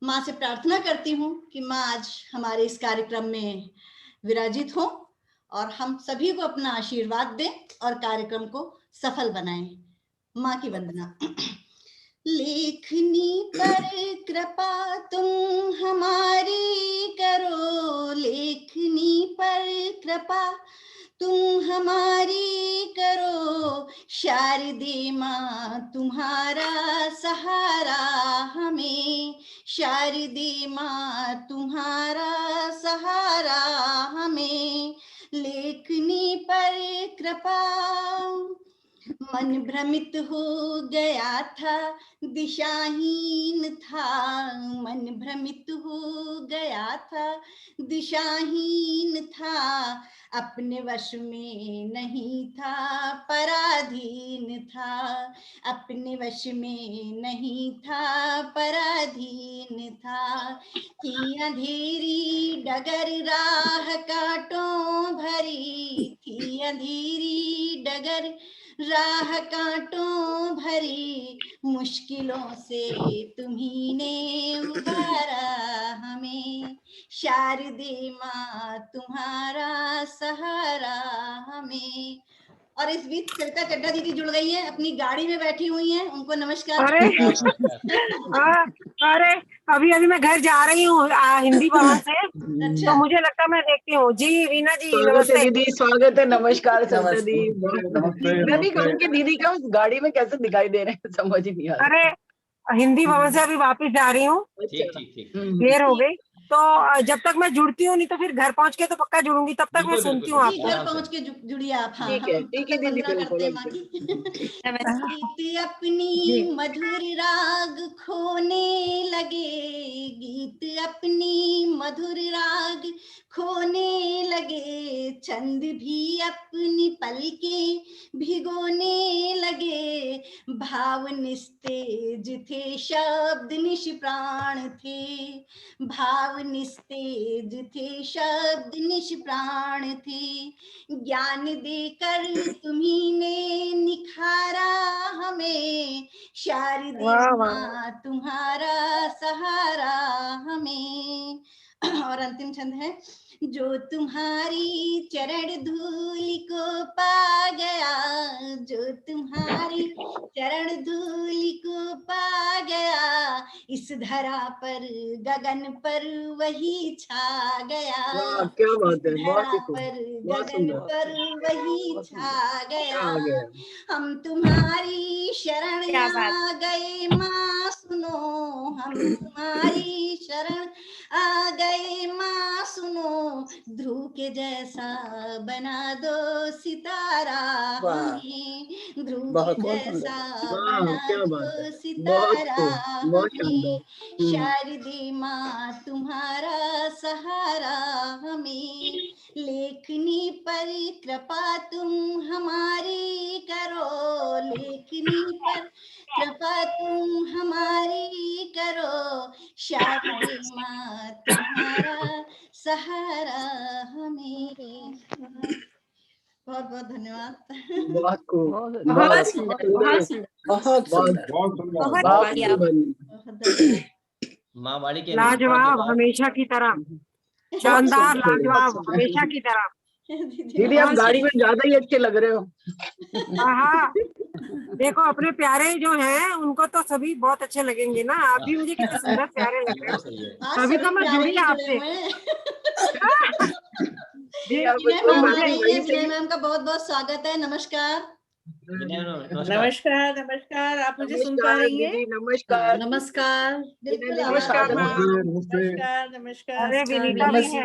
माँ से प्रार्थना करती हूँ कि माँ आज हमारे इस कार्यक्रम में विराजित हो और हम सभी को अपना आशीर्वाद दें और कार्यक्रम को सफल बनाएं। माँ की वंदना। लेखनी पर कृपा तुम हमारी करो, लेखनी पर कृपा तुम हमारी करो, शारदे माँ तुम्हारा सहारा हमें, शारदे माँ तुम्हारा सहारा हमें, लेखनी पर कृपा। मन भ्रमित हो गया था, दिशाहीन था, मन भ्रमित हो गया था, दिशाहीन था, अपने वश में नहीं था, पराधीन था, अपने वश में नहीं था, पराधीन था, कि अंधेरी डगर राह कांटों भरी थी, अंधेरी डगर राह कांटों भरी, मुश्किलों से तुम्ही ने उबारा हमें, शारदे माँ तुम्हारा सहारा हमें। और इस बीच सरिता चड्ढा दीदी जुड़ गई हैं, अपनी गाड़ी में बैठी हुई हैं, उनको नमस्कार। अरे अरे अभी मैं घर जा रही हूँ हिंदी भवन से। अच्छा। तो मुझे लगता है मैं देखती हूँ। जी वीना जी स्वागत है नमस्ते। दीदी, स्वागत है, नमस्कार सरिता दी। नमस्ते, मैं भी नमस्ते। कहूँ कि दीदी का उस गाड़ी में कैसे दिखाई दे रहे हैं, समझ ही नहीं आ रहा। अरे हिंदी भवन से अभी वापस जा रही हूँ, देर हो गई। तो जब तक मैं जुड़ती हूँ, नहीं तो फिर घर पहुँच के तो पक्का जुड़ूंगी, तब तक मैं सुनती हूँ जी, आपको। घर पहुंच के जुड़िए आप। हाँ, ठीक है, हम ठीक है तब तक दीदी, वंदना करते हैं माँ बिल्कुल। की। गीत अपनी मधुर राग खोने लगे, गीत अपनी मधुर राग खोने लगे, छंद भी अपनी पलके भिगोने लगे, भाव निस्तेज थे, शब्द निष्प्राण थे, भाव निस्तेज थे, शब्द निष्प्राण थे, ज्ञान देकर तुम्ही ने निखारा हमें, शारदे माँ तुम्हारा सहारा हमें। और अंतिम छंद है, जो तुम्हारी चरण धूलि को पा गया, जो तुम्हारी चरण धूलि को पा गया, इस धरा पर गगन पर वही छा गया, वाह, क्या बात है, बहुत धरा ही खूब, पर बहुत गगन सुंदर। पर वही छा गया, आ गया। हम तुम्हारी शरण आ गए माँ सुनो, हम तुम्हारी शरण आ गए माँ सुनो, ध्रुव के जैसा बना दो सितारा हमें, ध्रुव के जैसा वाह, बना क्या बात दो है, बहुत सितारा खूब, बहुत हमें, शानदार। शारदे माँ तुम्हारा सहारा हमें, लेखनी पर कृपा तुम हमारी करो, लेखनी पर कृपा तुम हमारी करो, शारदे माँ तुम्हारा सहारा हमें। बहुत बहुत धन्यवाद। बहुत खूब, बहुत सुंदर, बहुत सुंदर, बहुत सुंदर, बहुत सुंदर, बहुत बहुत बढ़िया। बढ़िया। माँ वाणी के लाजवाब, हमेशा की तरह शानदार, लाजवाब, हमेशा की तरह। दीदी आप गाड़ी में ज्यादा ही अच्छे लग रहे हो। हाँ, देखो अपने प्यारे जो हैं उनको तो सभी बहुत अच्छे लगेंगे ना। आप भी मुझे कितने सुंदर प्यारे लग रहे हो, आज तभी सभी तो मैं प्यारे जुड़ी ही जुड़े आपसे। हुए हैं। जी, आप विनय उसको मैम आ मुझे गई वहीं है, से विनय मैम का बहुत बहुत स्वागत है, नमस्कार। नमस्कार, नमस्कार। आप मुझे सुन पा नमस्कार रही हैं? दीदी, नमस्कार। नमस्कार, बिल्कुल दीदी, आवाज नमस्कार आ रही मैम। है। नमस्ते। नमस्कार, नमस्कार। अरे नमस्कार, विनीता भी है।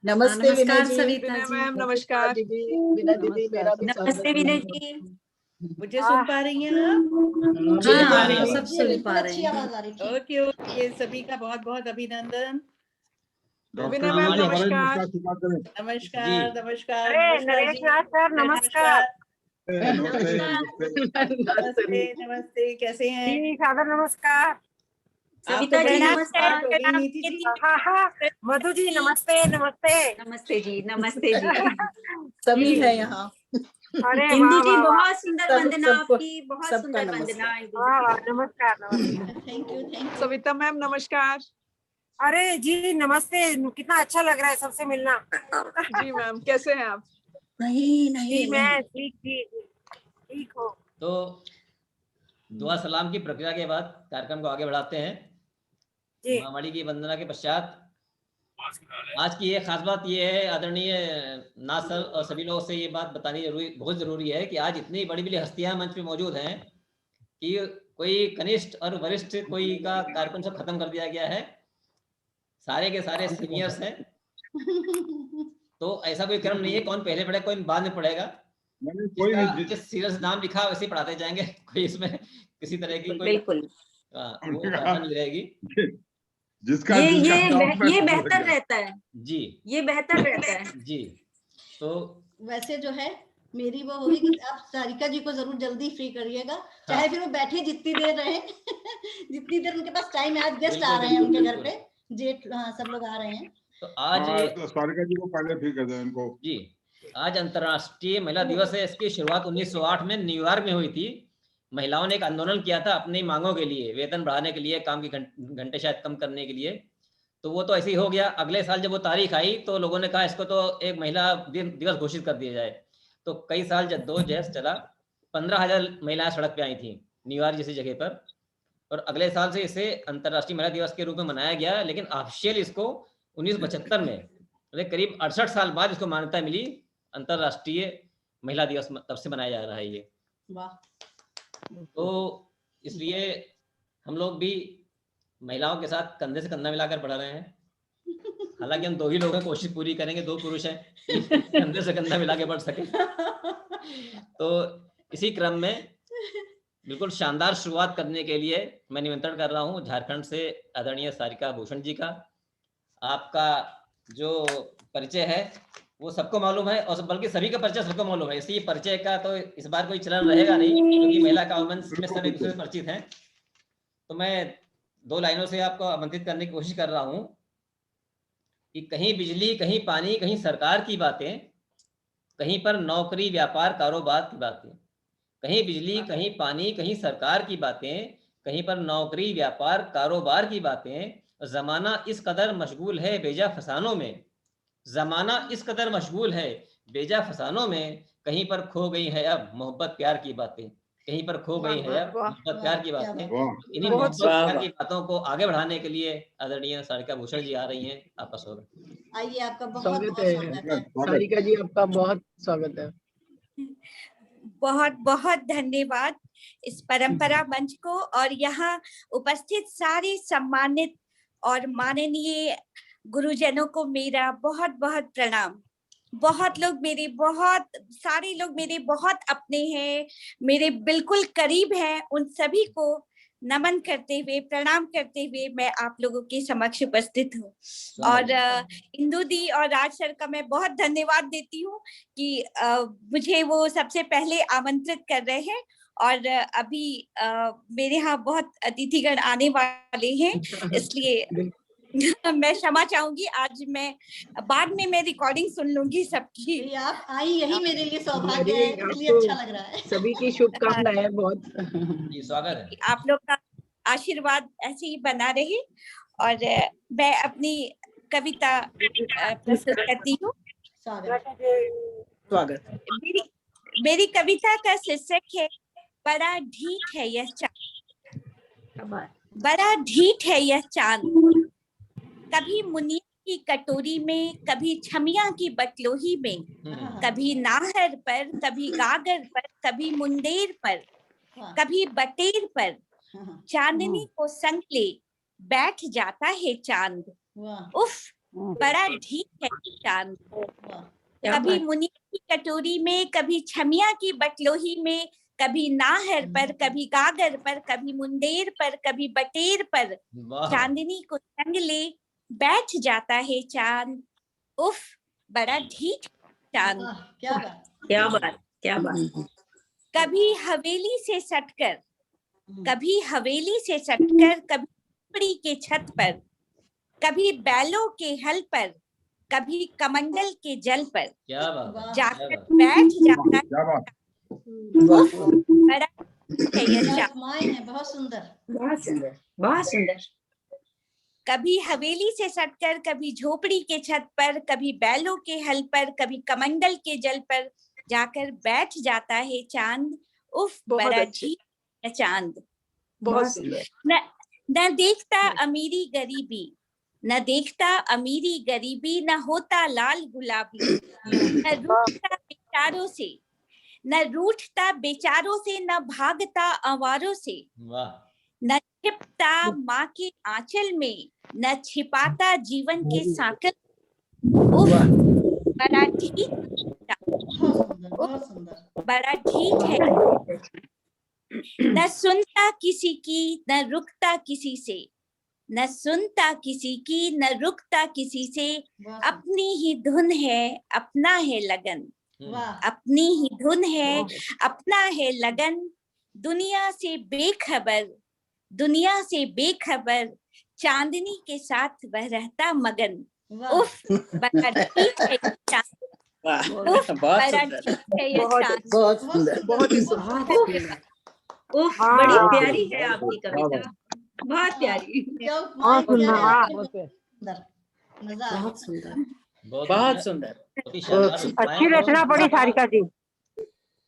नमस्ते, नमस्ते विनय नमस्कार जी। सविता जी, मैम नमस्कार दीदी, विनय दीदी मेरा भी नमस्ते स्वागत विनय है। जी। मुझे सुन पा रही हैं आप? हाँ, हम सब जी सुन बिल्कुल पा रहे अच्छी हैं। आवाज आ रही थी। Okay, okay. सभी का बहुत बहुत अभिनंदन। विनय मैम नमस्कार। नमस्कार, नमस्कार, अरे नमस्कार नरेश जी। नाथ सर नमस्कार। नमस्ते, नमस्ते। कैसे हैं जी सादर नमस्कार। आप? सविता तो जी बड़ी नमस्कार। बात हो गई नीति जी। हाँ हाँ, मधु जी नमस्ते, नमस्ते। नमस्ते जी, नमस्ते जी। सभी है यहाँ। अरे इंदु वाह जी वाह वाह बहुत सुंदर सब- वंदना सबको- आपकी, बहुत सबका सुंदर नमस्कार। वंदना इंदु वाह जी। वाह, नमस्कार नमस्कार। Thank you, thank you. Savita ma'am नमस्कार। अरे जी नमस्ते, कितना अच्छा लग रहा है सबसे मिलना। जी मैम, कैसे हैं आप? नहीं जी नहीं मैं नहीं, ठीक हूँ। तो दुआ सलाम की प्रक्रिया के बाद कार्यक्रम को आगे बढ़ाते हैं। जी महामारी की वंदना के पश्चात आज की एक खास बात ये है, आदरणीय नाथ सर और सभी लोगों से ये बात बतानी बहुत जरूरी है कि आज इतनी बड़ी बड़ी हस्तियां मंच पे मौजूद हैं कि कोई कनिष्ठ और वरिष्ठ कोई का कार्यक्रम सब खत्म कर दिया गया है, सारे के सारे सीनियर्स हैं। तो ऐसा कोई क्रम नहीं है कौन पहले पढ़े कोई बाद में पढ़ेगा, जिस सीरियस नाम लिखा वैसे ही पढ़ाते जाएंगे, कोई इसमें किसी तरह की कोई बिल्कुल वो बात नहीं रहेगी। जिसका ये बेहतर रहता है जी, ये बेहतर रहता है जी। तो वैसे जो है मेरी वो होगी कि आप सारिका जी को जरूर जल्दी फ्री करिएगा, चाहे फिर वो बैठे जितनी देर रहे जितनी देर उनके पास टाइम है। आज गेस्ट आ रहे हैं उनके घर पे, जेठ सब लोग आ रहे हैं। तो आज तो सारिका जी को पहले फ्री कर दें इनको। जी, आज अंतर्राष्ट्रीय महिला दिवस है। इसकी शुरुआत 1908 में न्यूयॉर्क में हुई थी। महिलाओं ने एक आंदोलन किया था अपनी मांगों के लिए, वेतन बढ़ाने के लिए, काम की घंटे शायद कम करने के लिए। तो वो तो ऐसे ही हो गया। अगले साल जब वो तारीख आई तो लोगों ने कहा इसको तो एक महिला दिवस घोषित कर दिया जाए। तो कई साल जद्दोजहद चला, 15,000 महिलाएं सड़क पे आई थी न्यूयॉर्क जैसी जगह पर। और अगले साल से इसे अंतर्राष्ट्रीय महिला दिवस के रूप में मनाया गया, लेकिन ऑफिशियल इसको 1975 में करीब 68 साल बाद इसको मान्यता मिली। अंतर्राष्ट्रीय महिला दिवस तब से मनाया जा रहा है ये। वाह। तो इसलिए हम लोग भी महिलाओं के साथ कंधे से कंधा मिलाकर बढ़ रहे हैं। हालांकि हम दो ही लोग हैं, कोशिश पूरी करेंगे, 2 पुरुष हैं, कंधे से कंधा मिला के बढ़ सके। तो इसी क्रम में बिल्कुल शानदार शुरुआत करने के लिए मैं निमंत्रण कर रहा हूं झारखंड से आदरणीय सारिका भूषण जी का। आपका जो परिचय है वो सबको मालूम है, और बल्कि सभी का परिचय सबको मालूम है, इसलिए परिचय का तो इस बार कोई चलन रहेगा नहीं, क्योंकि महिला काउंसिल में सब एक दूसरे से परिचित हैं। तो मैं 2 लाइनों से आपको आमंत्रित करने की कोशिश कर रहा हूं कि कहीं बिजली, कहीं पानी, कहीं सरकार की बातें, कहीं पर नौकरी, व्यापार, कारोबार की बातें। कहीं बिजली, कहीं पानी, कहीं सरकार की बातें, कहीं पर नौकरी, व्यापार, कारोबार की बातें। जमाना इस कदर मशगूल है बेजा फसानों में, जमाना इस कदर मशगूल है बेजा फसानों में, कहीं पर खो गई है अब मोहब्बत प्यार की बातें, कहीं पर खो गई है अब मोहब्बत प्यार की बातें। इन्हीं मोहब्बत प्यार की बातों को आगे बढ़ाने के लिए आदरणीय सारिका भूषण जी आ रही हैं। आपका स्वागत। आइए, आपका बहुत स्वागत बहुत स्वागत है। सारिका जी, आपका बहुत स्वागत है। बहुत बहुत धन्यवाद इस परंपरा मंच को और यहाँ उपस्थित सारे सम्मानित और माननीय गुरुजनों को मेरा बहुत बहुत प्रणाम। बहुत लोग मेरे, बहुत सारे लोग मेरे बहुत अपने हैं, मेरे बिल्कुल करीब हैं। उन सभी को नमन करते हुए, प्रणाम करते हुए मैं आप लोगों के समक्ष उपस्थित हूँ। और इंदु दी और राज सर का मैं बहुत धन्यवाद देती हूँ कि मुझे वो सबसे पहले आमंत्रित कर रहे हैं। और अभी मेरे यहाँ बहुत अतिथिगण आने वाले हैं, इसलिए मैं क्षमा चाहूंगी। आज मैं बाद में मैं रिकॉर्डिंग सुन लूंगी सबकी। आप आई, यही मेरे लिए सौभाग्य है, इसलिए अच्छा लग रहा है। सभी की शुभकामनाएं बहुत। जी, स्वागत है। आप लोग का आशीर्वाद ऐसे ही बना रहे। और मैं अपनी कविता प्रस्तुत करती हूँ। स्वागत। मेरी कविता का शीर्षक है बड़ा ढीठ है यह चांद। बड़ा ढीठ है यह चांद, कभी मुनिया की कटोरी में, कभी छमिया की बटलोही में, कभी नाहर पर, कभी गागर पर, कभी मुंदेर पर, कभी बटेर पर, चांदनी को संग ले बैठ जाता है चांद। उफ, बड़ा ढीठ है चांद। कभी मुनिया की कटोरी में, कभी छमिया की बटलोही में, कभी नाहर पर, कभी गागर पर, कभी मुंदेर पर, कभी बटेर पर, चांदनी को संग ले बैठ जाता है चांद। उफ, बड़ा ढीठ चांद। क्या बात, क्या बात, क्या बात। कभी हवेली से सटकर, कभी हवेली से सटकर, कभी झोपड़ी के छत पर, कभी बैलों के हल पर, कभी कमंडल के जल पर क्या बात है, जाकर क्या बात बैठ जाता क्या बात। उफ, बड़ा है यह चांद। उपमाएं हैं, बहुत सुंदर। बहुत सुंदर, बहुत सुंदर। कभी हवेली से सटकर, कभी झोपड़ी के छत पर, कभी बैलों के हल पर, कभी कमंडल के जल पर जाकर बैठ जाता है चांद। उफ, बहुत बड़ा अच्छे। ठीक है चांद। बहुत सुंदर। न देखता अमीरी गरीबी, न देखता अमीरी गरीबी, न होता लाल गुलाबी, न रूठता बेचारों से, न रूठता बेचारों से, न भागता आवारों से, वाह। न छिपता माँ के आंचल में, न छिपाता जीवन के साकल। उफ, बड़ा ठीक, बहुत सुंदर, बहुत सुंदर। बड़ा ठीक है। न सुनता किसी की, न रुकता किसी से, न सुनता किसी की, न रुकता किसी से, बहुत सुंदर। अपनी ही धुन है, अपना है लगन, वाह, अपनी ही धुन है, अपना है लगन, दुनिया से बेखबर, दुनिया से बेखबर, चांदनी के साथ वह रहता मगन। वाह। उफ, बड़ा ठीक है ये चांद। उफ, बड़ा ठीक है ये चांद। बहुत बहुत सुंदर। सुंदर, बहुत ही बहुत सुंदर। उफ, हाँ, बड़ी हाँ, प्यारी है आपकी कविता, बहुत प्यारी। क्या उपमाएं, बहुत सुंदर, क्या वाह। सुंदर, मजा आ बहुत गया। सुंदर, बहुत बहुत सुंदर, सुंदर। बहुत ही शानदार उपमाएं अच्छी और रचना पड़ी सारिका जी,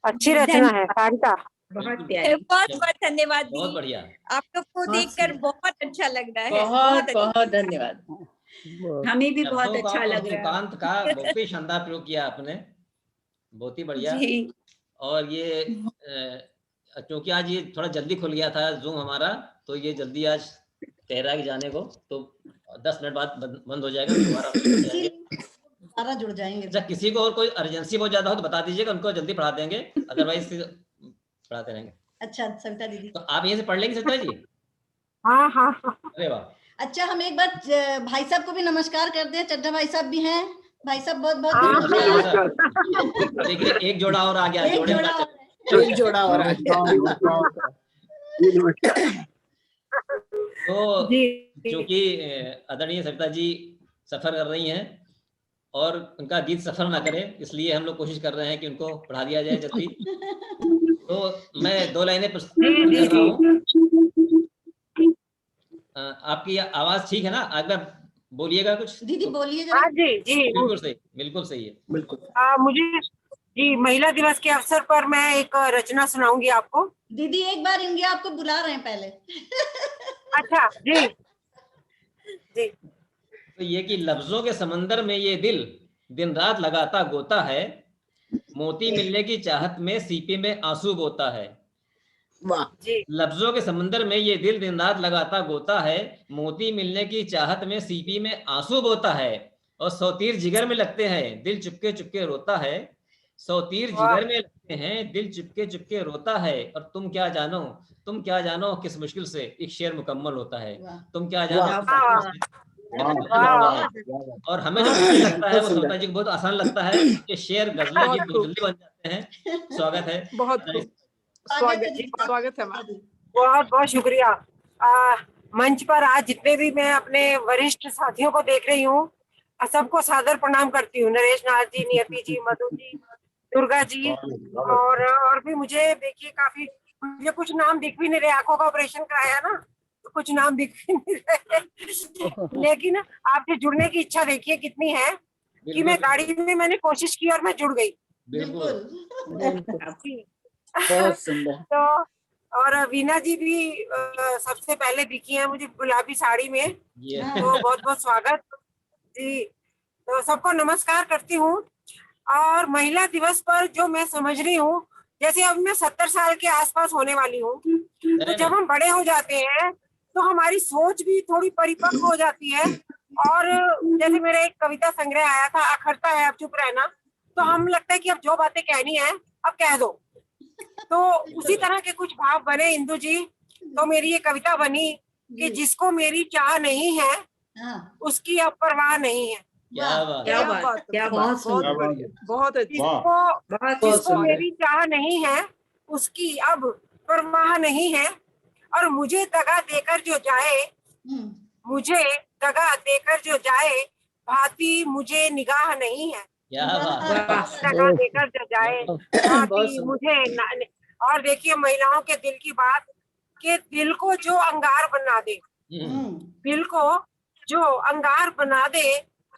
अच्छी रचना है सारिका। बहुत प्यारी। बहुत बहुत धन्यवाद बहुत दी। बढ़िया। आप लोग को बहुत देखकर सुंदर। बहुत अच्छा लग रहा है। बहुत अच्छा। बहुत धन्यवाद। हमें भी बहुत शब्दों का अच्छा और लग रहा है। तुकांत का बहुत ही शानदार प्रयोग किया आपने, बहुत ही बढ़िया। जी, और ये क्योंकि आज ये थोड़ा जल्दी खुल गया था जूम हमारा, तो ये जल्दी आज कह रहा है कि जाने को, तो 10 मिनट बाद बंद हो जाएगा, दोबारा शुरू हो जाएंगे। दोबारा जुड़ जाएंगे। अच्छा, किसी को और कोई अर्जेंसी बहुत ज्यादा हो तो बता दीजिएगा, उनको जल्दी पढ़ा देंगे, अदरवाइज पढ़ाते रहेंगे। अच्छा, सविता दीदी। तो आप यहीं से पढ़ लेंगे सविता जी? हाँ हाँ हाँ। अरे वाह। अच्छा, हम एक बार भाई साहब को भी नमस्कार कर दें। चड्ढा भाई साहब भी हैं। भाई साहब बहुत बहुत हाँ, नमस्कार। देखिए एक जोड़ा और आ गया, एक जोड़े जोड़ा का और है। एक जोड़ा और आ गया। तो जी क्योंकि आदरणीय सविता जी सफर कर रही हैं और उनका गीत सफर ना करे, इसलिए हम लोग कोशिश कर रहे हैं कि उनको पढ़ा दिया जाए जल्दी। तो मैं 2 लाइनें प्रस्तुत कर रहा हूँ। आपकी आवाज ठीक है ना? एक बार बोलिएगा कुछ। दीदी बोलिए जरा। हाँ जी जी। बिल्कुल सही, बिल्कुल सही है। बिल्कुल। मुझे जी महिला दिवस के अवसर पर मैं एक रचना सुनाऊंगी आपको। दीदी एक बार इंडिया आपको बुला रहे हैं पहले। अच्छा जी जी। तो ये कि लफ्जों के समंदर में ये दिल दिन रात लगाता गोता है, मोती मिलने की चाहत में सीपी में आंसू बोता है। वाह। जी लफ्जों के समंदर में ये दिल दिन रात लगाता गोता है, मोती मिलने की चाहत में सीपी में आंसू बोता है, और 100 तीर जिगर में लगते हैं, दिल चुपके चुपके रोता है। 100 तीर जिगर में लगते हैं, दिल चुपके चुपके रोता है, और तुम क्या जानो, तुम क्या जानो किस मुश्किल से एक शेर मुकम्मल होता है। तुम क्या जानो वाह। किस मुश्किल से शेर मुकम्मल होता है। और हमें जो मुश्किल लगता है वो सविता जी को बहुत आसान लगता है, ये शेर गजलें बहुत गीत बहुत जल्दी बन जाते हैं। स्वागत है। बहुत खूब। स्वागत है मैम। बहुत बहुत शुक्रिया। मंच पर आज जितने भी मैं अपने वरिष्ठ साथियों को देख रही हूँ, सबको सादर प्रणाम करती हूँ। नरेश नाथ जी, नियति जी, मधु जी, दुर्गा जी, और भी मुझे देखिए काफी, मुझे कुछ नाम दिख भी नहीं रहे, आंखों का ऑपरेशन कराया ना, तो कुछ नाम दिख भी नहीं रहे। लेकिन आपसे जुड़ने की इच्छा देखिए कितनी है कि मैं गाड़ी में मैंने कोशिश की और मैं जुड़ गई। बिल्कुल। बहुत सुंदर। तो और वीना जी भी सबसे पहले दिखी है मुझे गुलाबी साड़ी में, तो बहुत बहुत स्वागत जी। तो सबको नमस्कार करती हूँ। और महिला दिवस पर जो मैं समझ रही हूँ, जैसे अब मैं 70 साल के आसपास होने वाली हूँ, तो जब हम बड़े हो जाते हैं तो हमारी सोच भी थोड़ी परिपक्व हो जाती है। और जैसे मेरा एक कविता संग्रह आया था, अखरता है अब चुप रहना, तो हम लगता है कि अब जो बातें कहनी है अब कह दो। तो उसी तरह के कुछ भाव बने इंदु जी, तो मेरी ये कविता बनी कि जिसको मेरी चाह नहीं है उसकी अब परवाह नहीं है। क्या बात, क्या बात, क्या बात। बहुत बढ़िया, बहुत अच्छी। जिसको मेरी चाह नहीं है उसकी अब परवाह नहीं है, और मुझे दगा देकर जो जाए, मुझे दगा देकर जो जाए, भांति मुझे निगाह नहीं है। क्या बात है। लगा देकर जो जाए भांति मुझे और देखिए महिलाओं के दिल की बात, कि दिल को जो अंगार बना दे, दिल को जो अंगार बना दे,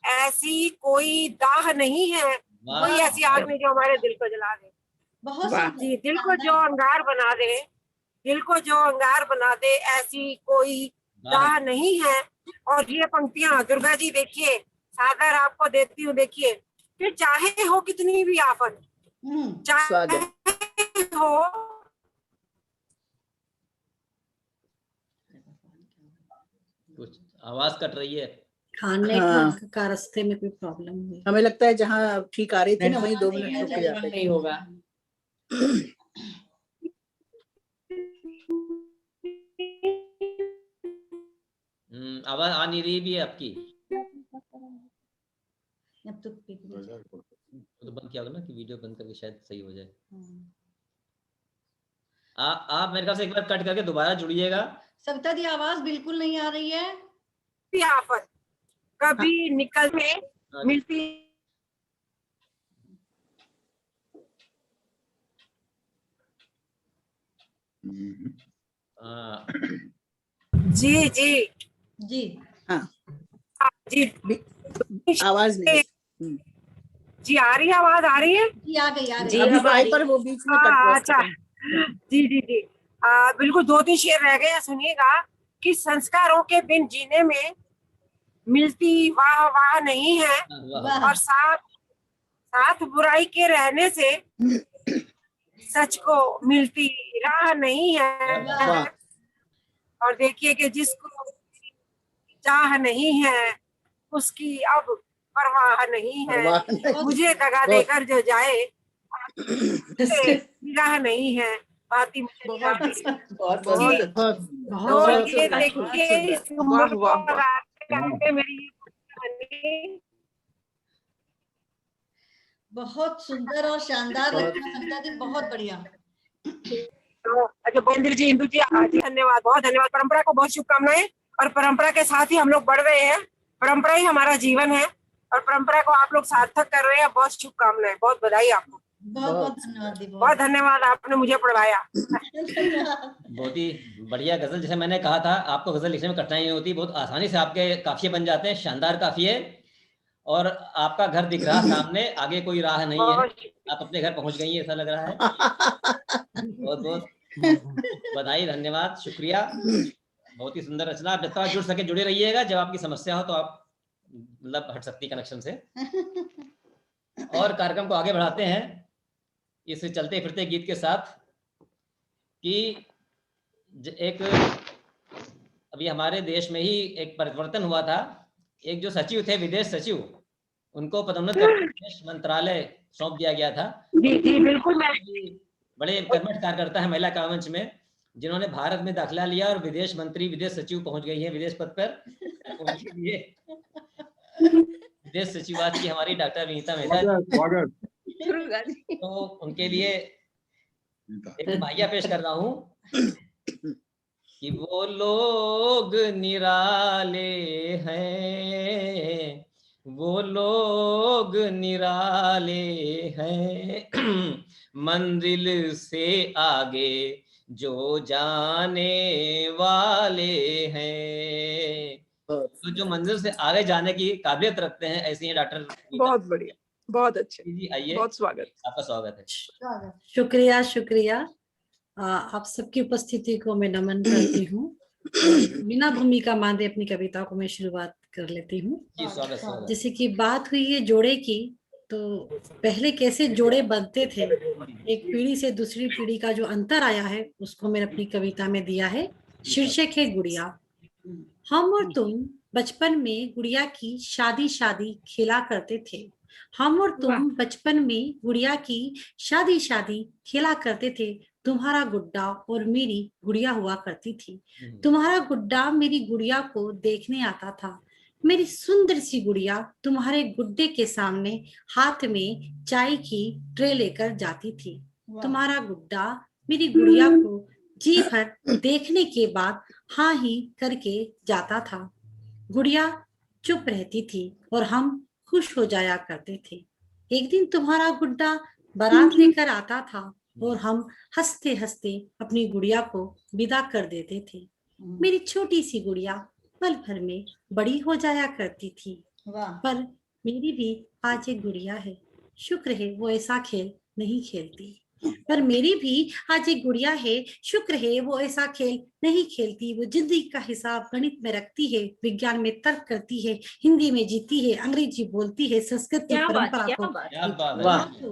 ऐसी कोई दाह नहीं है, कोई ऐसी आग नहीं जो हमारे दिल को जला दे। बहुत जी, दिल को जो अंगार बना दे, दिल को जो अंगार बना दे, ऐसी कोई दाह नहीं है। और ये पंक्तियां दुर्गा जी देखिए, सादर आपको देती हूँ, देखिए कि चाहे हो कितनी भी आफत, चाहे हो कुछ आवाज कट रही है। खाने का रास्ते में कोई प्रॉब्लम हुई, हमें लगता है जहाँ ठीक आ रही थी ना वहीं 2 मिनट रुक जाते हैं। नहीं होगा। आवाज आ नहीं रही भी है आपकी। अब तो बंद किया होगा ना, कि वीडियो बंद करके शायद सही हो जाए। आप मेरे ख्याल से एक बार कट करके दोबारा जुड़िएगा। सविता दी आवाज बिल्कुल नहीं आ रही है। आफत कभी निकल में मिलती। जी जी जी हाँ जी, आवाज नहीं। जी आ रही है, आवाज आ रही है जी, आ गई जी, अभी भाई पर वो बीच में कट। अच्छा जी जी जी, बिल्कुल 2-3 शेर रह गए, सुनिएगा कि संस्कारों के बिन जीने में मिलती वाह वाह नहीं है, और साथ बुराई के रहने से सच को मिलती राह नहीं है। और देखिए कि जिसको चाह नहीं है उसकी अब परवाह नहीं है, मुझे दगा देकर जो जाए निगाह नहीं है, बाती मुझे निगाह नहीं है। तो ये देखिए मेरी बहुत सुंदर और शानदार रचना सविता दी, बहुत बढ़िया। तो अच्छा बोलेंद्र जी, इंदु जी, धन्यवाद, बहुत धन्यवाद। परंपरा को बहुत शुभकामनाएं, और परंपरा के साथ ही हम लोग बढ़ रहे हैं, परंपरा ही हमारा जीवन है, और परंपरा को आप लोग सार्थक कर रहे हैं। बहुत शुभकामनाएं, बहुत बधाई आपको। बहुत बहुत धन्यवाद। बहुत धन्यवाद, आपने मुझे पढ़वाया। बहुत ही बढ़िया गजल। जैसे मैंने कहा था, आपको गजल लिखने में कठिनाई नहीं होती, बहुत आसानी से आपके काफिये बन जाते हैं, शानदार काफिये, और आपका घर दिख रहा सामने, आगे कोई राह नहीं है, आप अपने घर पहुंच गई, ऐसा लग रहा है। बहुत बहुत बधाई, धन्यवाद, शुक्रिया, बहुत ही सुंदर रचना। आप जब तक जुड़ सके जुड़े रहिएगा, जब आपकी समस्या हो तो आप मतलब हट सकती कनेक्शन से। और कार्यक्रम को आगे बढ़ाते हैं इस चलते फिरते गीत के साथ, कि एक अभी हमारे देश में ही एक परिवर्तन हुआ था। एक जो सचिव थे, विदेश सचिव, उनको पदोन्नत करके विदेश मंत्रालय सौंप दिया गया था। जी जी बिल्कुल। मैं बड़े कर्मठ कार्यकर्ता है महिला कामंच में, जिन्होंने भारत में दाखिला लिया और विदेश मंत्री, विदेश सचिव पहुंच गई है विदेश पद पर। उनके लिए विदेश सचिवात की हमारी डॉक्टर विनीता मेहता, तो उनके लिए एक माहिया पेश कर रहा हूँ कि वो लोग निराले हैं, वो लोग निराले हैं, मंजिल से आगे जो जाने वाले हैं। तो जो मंजिल से आगे जाने की काबिलियत रखते हैं, ऐसी हैं डॉक्टर। बहुत बढ़िया, बहुत अच्छे जी आइए, बहुत स्वागत, आपका स्वागत है। शुक्रिया शुक्रिया। आप सबकी उपस्थिति को मैं नमन करती हूँ। बिना भूमिका बांधे अपनी कविता को मैं शुरुआत कर लेती हूँ। जैसे कि बात हुई है जोड़े की, तो पहले कैसे जोड़े बनते थे, एक पीढ़ी से दूसरी पीढ़ी का जो अंतर आया है उसको मैंने अपनी कविता में दिया है। शीर्षक है गुड़िया। हम और तुम बचपन में गुड़िया की शादी शादी खेला करते थे। हम और तुम बचपन में गुड़िया की शादी शादी खेला करते थे। तुम्हारा गुड्डा और मेरी गुड़िया हुआ करती थी। तुम्हारा गुड्डा मेरी गुड़िया को देखने आता था। मेरी सुंदर सी गुड़िया तुम्हारे गुड्डे के सामने हाथ में चाय की ट्रे लेकर जाती थी। तुम्हारा गुड्डा मेरी गुड़िया को जी भर देखने के बाद हाँ ही करके जाता था। गुड़िया चुप रहती थी और हम खुश हो जाया करते थे। एक दिन तुम्हारा गुड्डा बारात लेकर आता था और हम हंसते हंसते अपनी गुड़िया को विदा कर देते थे। मेरी छोटी सी गुड़िया पल भर में बड़ी हो जाया करती थी। पर मेरी भी आज एक गुड़िया है, शुक्र है वो ऐसा खेल नहीं खेलती। पर मेरी भी आज एक गुड़िया है, शुक्र है वो ऐसा खेल नहीं खेलती। वो जिंदगी का हिसाब गणित में रखती है, विज्ञान में तर्क करती है, हिंदी में जीती है, अंग्रेजी बोलती है, संस्कृत की परंपरा को।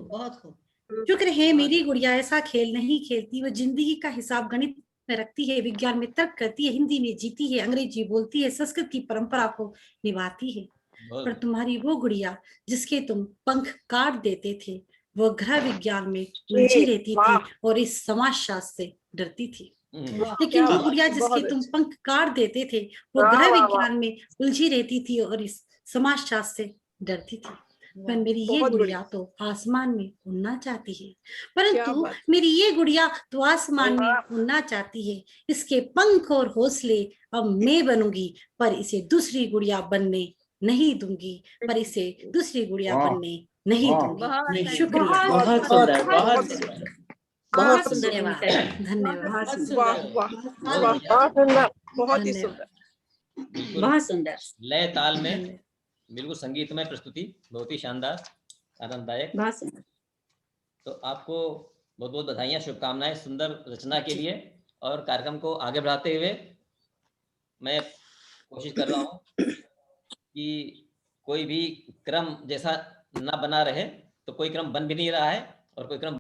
बहुत खूब। शुक्र है मेरी गुड़िया ऐसा खेल नहीं खेलती। वो जिंदगी का हिसाब गणित में रखती है, विज्ञान में तर्क करती है, हिंदी में जीती है, अंग्रेजी बोलती है, संस्कृत की परंपरा को निभाती है। पर तुम्हारी वो गुड़िया जिसके तुम पंख काट देते थे, वो ग्रह विज्ञान में उलझी रहती थी और इस समाजशास्त्र से डरती थी। लेकिन वो गुड़िया जिसके तुम पंख काट देते थे, वो ग्रह विज्ञान में उलझी रहती थी और इस समाजशास्त्र से डरती थी। पर मेरी ये गुड़िया तो आसमान में उड़ना चाहती है, परंतु मेरी ये गुड़िया तो आसमान में उड़ना चाहती है। इसके पंख और हौसले अब मैं बनूंगी, पर इसे दूसरी गुड़िया बनने नहीं दूंगी, पर इसे दूसरी गुड़िया बनने नहीं दूंगी। शुक्रिया। बहुत सुंदर, बहुत बहुत सुंदर, धन्यवाद। बहुत ही सुंदर, बहुत सुंदर। लय ताल में बिल्कुल संगीतमय प्रस्तुति, बहुत ही शानदार, आनंददायक। तो आपको बहुत बहुत बधाइयाँ, शुभकामनाएं सुंदर रचना के लिए। और कार्यक्रम को आगे बढ़ाते हुए मैं कोशिश कर रहा हूँ कि कोई भी क्रम जैसा ना बना रहे, तो कोई क्रम बन भी नहीं रहा है और कोई क्रम